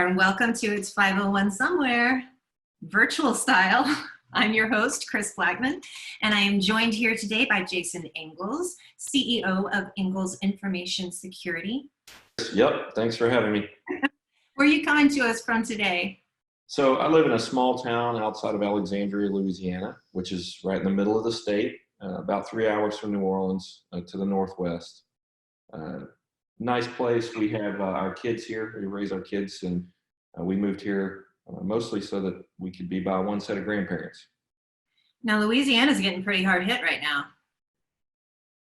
there, and welcome to It's 501 Somewhere, virtual style. I'm your host, Chris Flagman, and I am joined here today by Jason Ingalls, CEO of Ingalls Information Security. Yep, thanks for having me. Where are you coming to us from today? So I live in a small town outside of Alexandria, Louisiana, which is right in the middle of the state, about 3 hours from New Orleans to the northwest. Nice place. We have our kids here. We raise our kids, and we moved here mostly so that we could be by one set of grandparents. Now, Louisiana's getting pretty hard hit right now.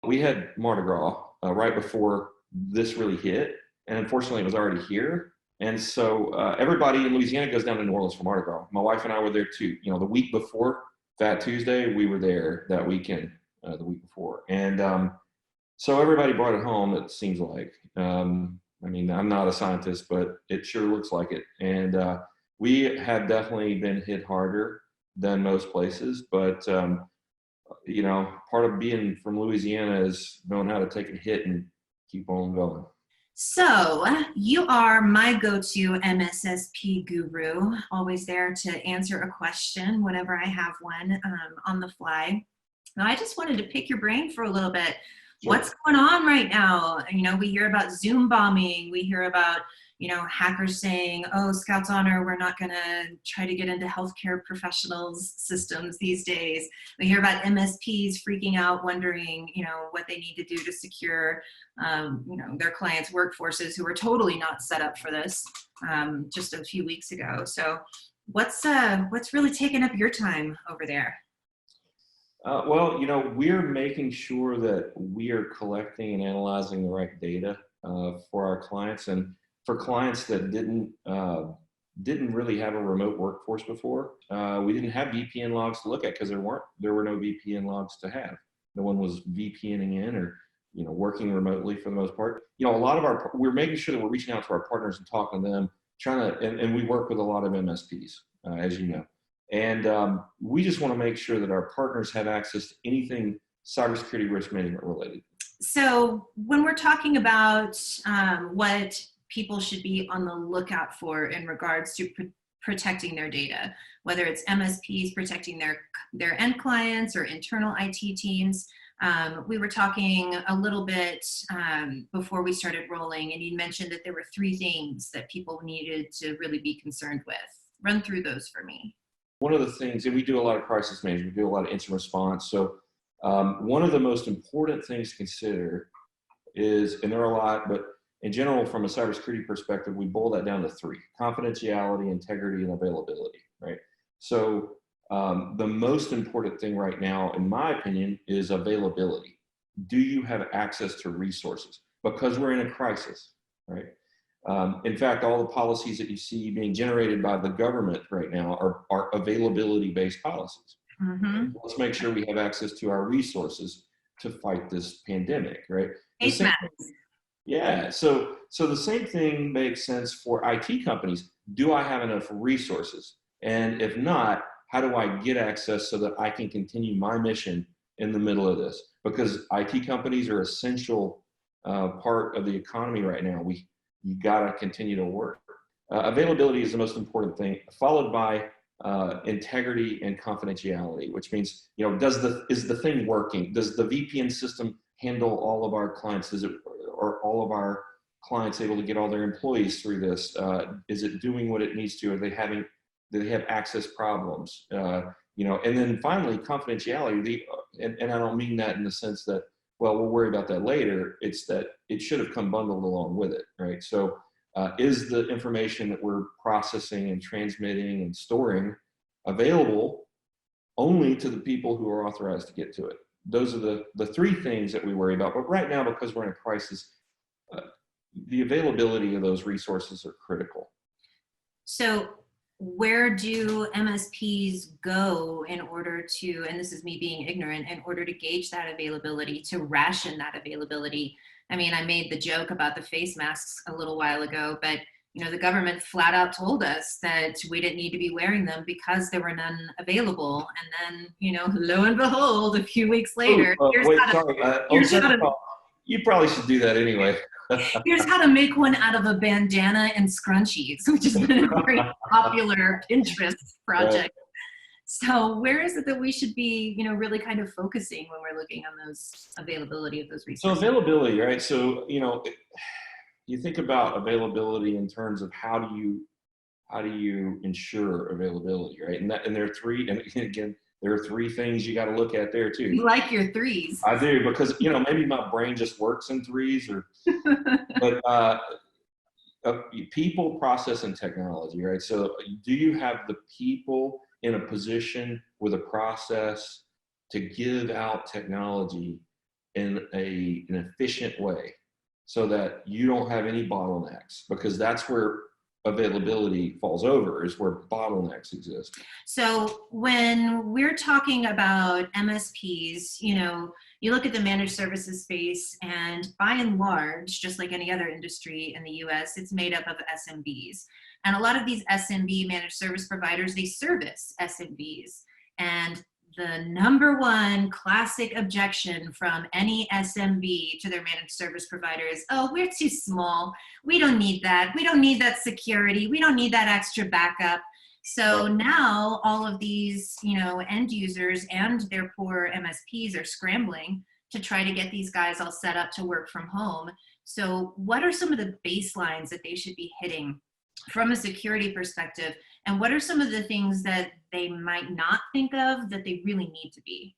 We had Mardi Gras right before this really hit, and unfortunately it was already here. And so everybody in Louisiana goes down to New Orleans for Mardi Gras. My wife and I were there too. You know, the week before Fat Tuesday, we were there that weekend, the week before. And so everybody brought it home, it seems like. I mean, I'm not a scientist, but it sure looks like it. And we have definitely been hit harder than most places. But, you know, part of being from Louisiana is knowing how to take a hit and keep on going. So you are my go-to MSSP guru, always there to answer a question whenever I have one on the fly. Now, I just wanted to pick your brain for a little bit. Sure. What's going on right now? You know, we hear about Zoom bombing. We hear about, you know, hackers saying, oh, Scouts Honor, we're not going to try to get into healthcare professionals' systems these days. We hear about MSPs freaking out, wondering, you know, what they need to do to secure, you know, their clients' workforces who are totally not set up for this just a few weeks ago. So what's really taking up your time over there? Well, you know, we're making sure that we are collecting and analyzing the right data for our clients, and for clients that didn't really have a remote workforce before. We didn't have VPN logs to look at because there were no VPN logs to have. No one was VPNing in or, you know, working remotely for the most part. You know, we're making sure that we're reaching out to our partners and talking to them, and we work with a lot of MSPs, as you know. And we just want to make sure that our partners have access to anything cybersecurity risk management related. So when we're talking about what people should be on the lookout for in regards to protecting their data, whether it's MSPs protecting their end clients or internal IT teams, we were talking a little bit before we started rolling, and you mentioned that there were 3 things that people needed to really be concerned with. Run through those for me. One of the things, and we do a lot of crisis management, we do a lot of incident response. So one of the most important things to consider is, and there are a lot, but in general, from a cybersecurity perspective, we boil that down to 3: confidentiality, integrity, and availability, right? So the most important thing right now, in my opinion, is availability. Do you have access to resources? Because we're in a crisis, right? In fact, all the policies that you see being generated by the government right now are availability-based policies. Mm-hmm. Let's make sure we have access to our resources to fight this pandemic, right? Yeah, so the same thing makes sense for IT companies. Do I have enough resources? And if not, how do I get access so that I can continue my mission in the middle of this? Because IT companies are essential part of the economy right now. You gotta continue to work. Availability is the most important thing, followed by integrity and confidentiality, which means, you know, is the thing working? Does the VPN system handle all of our clients? Are all of our clients able to get all their employees through this? Is it doing what it needs to? Do they have access problems? You know, and then finally, confidentiality. And I don't mean that in the sense that, well, we'll worry about that later. It's that it should have come bundled along with it, right? So is the information that we're processing and transmitting and storing available only to the people who are authorized to get to it? Those are the 3 things that we worry about. But right now, because we're in a crisis, the availability of those resources are critical. So where do MSPs go in order to, and this is me being ignorant, in order to gauge that availability, to ration that availability? I mean, I made the joke about the face masks a little while ago, but you know, the government flat out told us that we didn't need to be wearing them because there were none available. And then, you know, lo and behold, a few weeks later, you probably should do that anyway. Here's how to make one out of a bandana and scrunchies, which has been a very popular Pinterest Right. project. So where is it that we should be, really kind of focusing when we're looking on those availability of those So resources? availability, right? So, you think about availability in terms of how do you ensure availability, right? And there are three, and again, there are three things you got to look at there too. You like your threes. I do because maybe my brain just works in threes, but people, process, and technology, right? So, do you have the people in a position with a process to give out technology in an efficient way, so that you don't have any bottlenecks? Because that's where availability falls over, is where bottlenecks exist. So when we're talking about MSPs, you look at the managed services space, and by and large, just like any other industry in the US, it's made up of SMBs. And a lot of these SMB managed service providers, they service SMBs. And the number one classic objection from any SMB to their managed service provider is, oh, we're too small. We don't need that. We don't need that security. We don't need that extra backup. So now all of these, end users and their poor MSPs are scrambling to try to get these guys all set up to work from home. So what are some of the baselines that they should be hitting from a security perspective? And what are some of the things that they might not think of that they really need to be?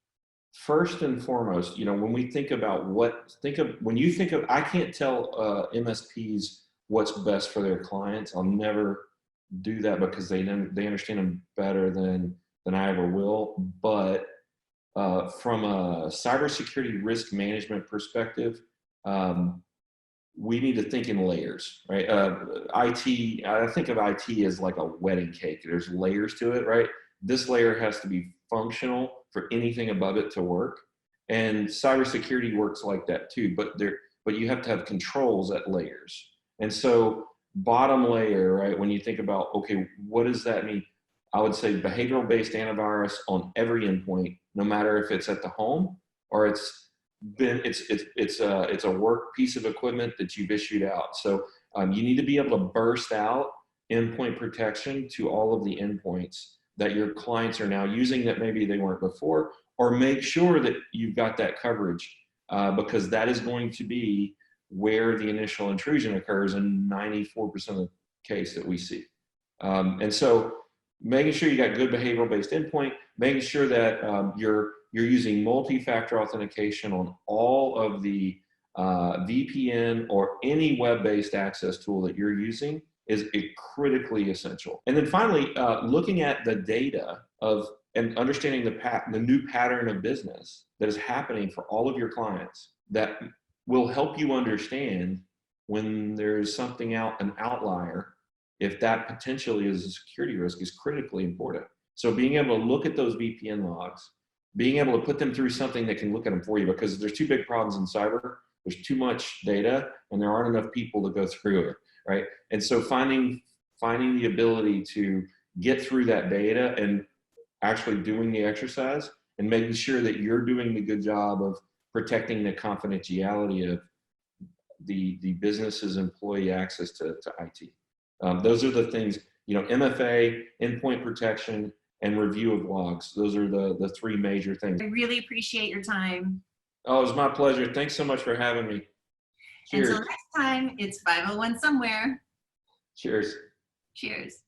First and foremost, when we think about when you think of, I can't tell MSPs what's best for their clients. I'll never do that because they understand them better than I ever will. But from a cybersecurity risk management perspective, we need to think in layers, right? IT, I think of IT as like a wedding cake. There's layers to it, right? This layer has to be functional for anything above it to work. And cybersecurity works like that too, but you have to have controls at layers. And so bottom layer, right? When you think about, okay, what does that mean? I would say behavioral-based antivirus on every endpoint, no matter if it's at the home or it's a work piece of equipment that you've issued out. So you need to be able to burst out endpoint protection to all of the endpoints that your clients are now using that maybe they weren't before, or make sure that you've got that coverage, because that is going to be where the initial intrusion occurs in 94% of the case that we see. And so making sure you got good behavioral-based endpoint, making sure that you're using multi-factor authentication on all of the VPN or any web-based access tool that you're using is critically essential. And then finally, looking at the data and understanding the new pattern of business that is happening for all of your clients that will help you understand when there's something an outlier, if that potentially is a security risk, is critically important. So being able to look at those VPN logs, being able to put them through something that can look at them for you, because there's two big problems in cyber. There's too much data and there aren't enough people to go through it, right? And so finding the ability to get through that data and actually doing the exercise and making sure that you're doing the good job of protecting the confidentiality of the business's employee access to IT. Those are the things, MFA, endpoint protection, and review of logs. Those are the three major things. I really appreciate your time. Oh, it was my pleasure. Thanks so much for having me. Cheers. Until next time, it's 501 somewhere. Cheers. Cheers.